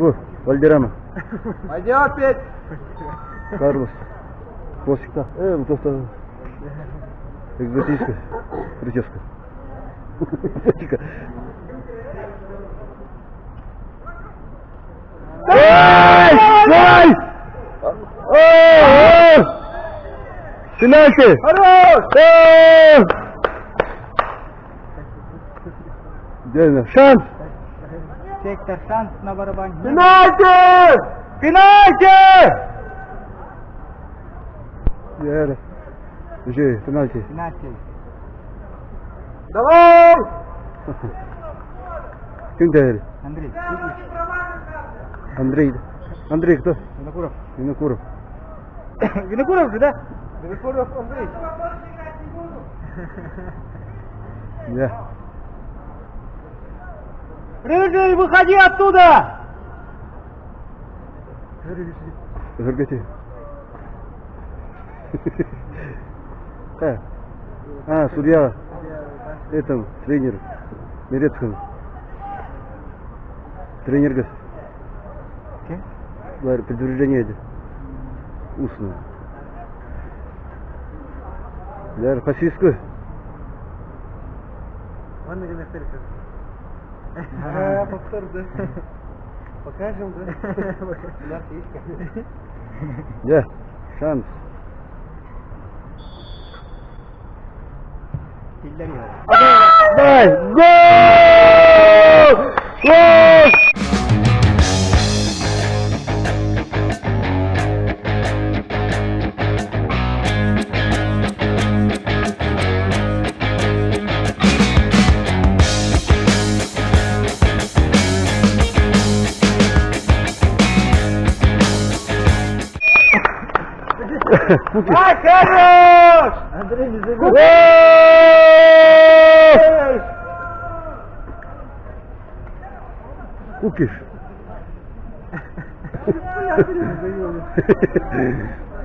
Bu, Вальдерано. Пойдет, Петь! Карлос. Хвостик-то. Вот экзотическая прическа. Хвостика. Ай! Пенальти! Хорош! Идеально. Шанс! Сектор шанс на барабане. Пенальти! Пенальти! Идеально. Уже пенальти. Пенальти. Давай! Кем ты? Андрей. Андрей. Андрей кто? Винокуров. Винокуров. Винокуров же, да? Винокуров Андрей. Да. Рыжий, выходи оттуда! Заргати. Судья. Это тренер. Мерецкого. Тренер газ. Предупреждение это. Устно. Даже по свистку. Ладно, не настолько. Повтор, да? Покажем, да? Да, шанс. Давай! Гол! Гол! Ай, хорош! Андрей, не забыл. Кукиш.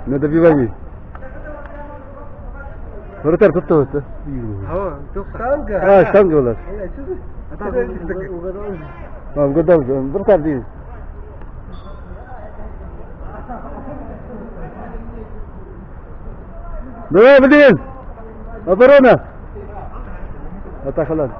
На добивании. Вратарь кто это? Тут штанга. Штанга у нас. Угадал. Вратарь değil. Давай, блин! Оборона! Атака, ладно.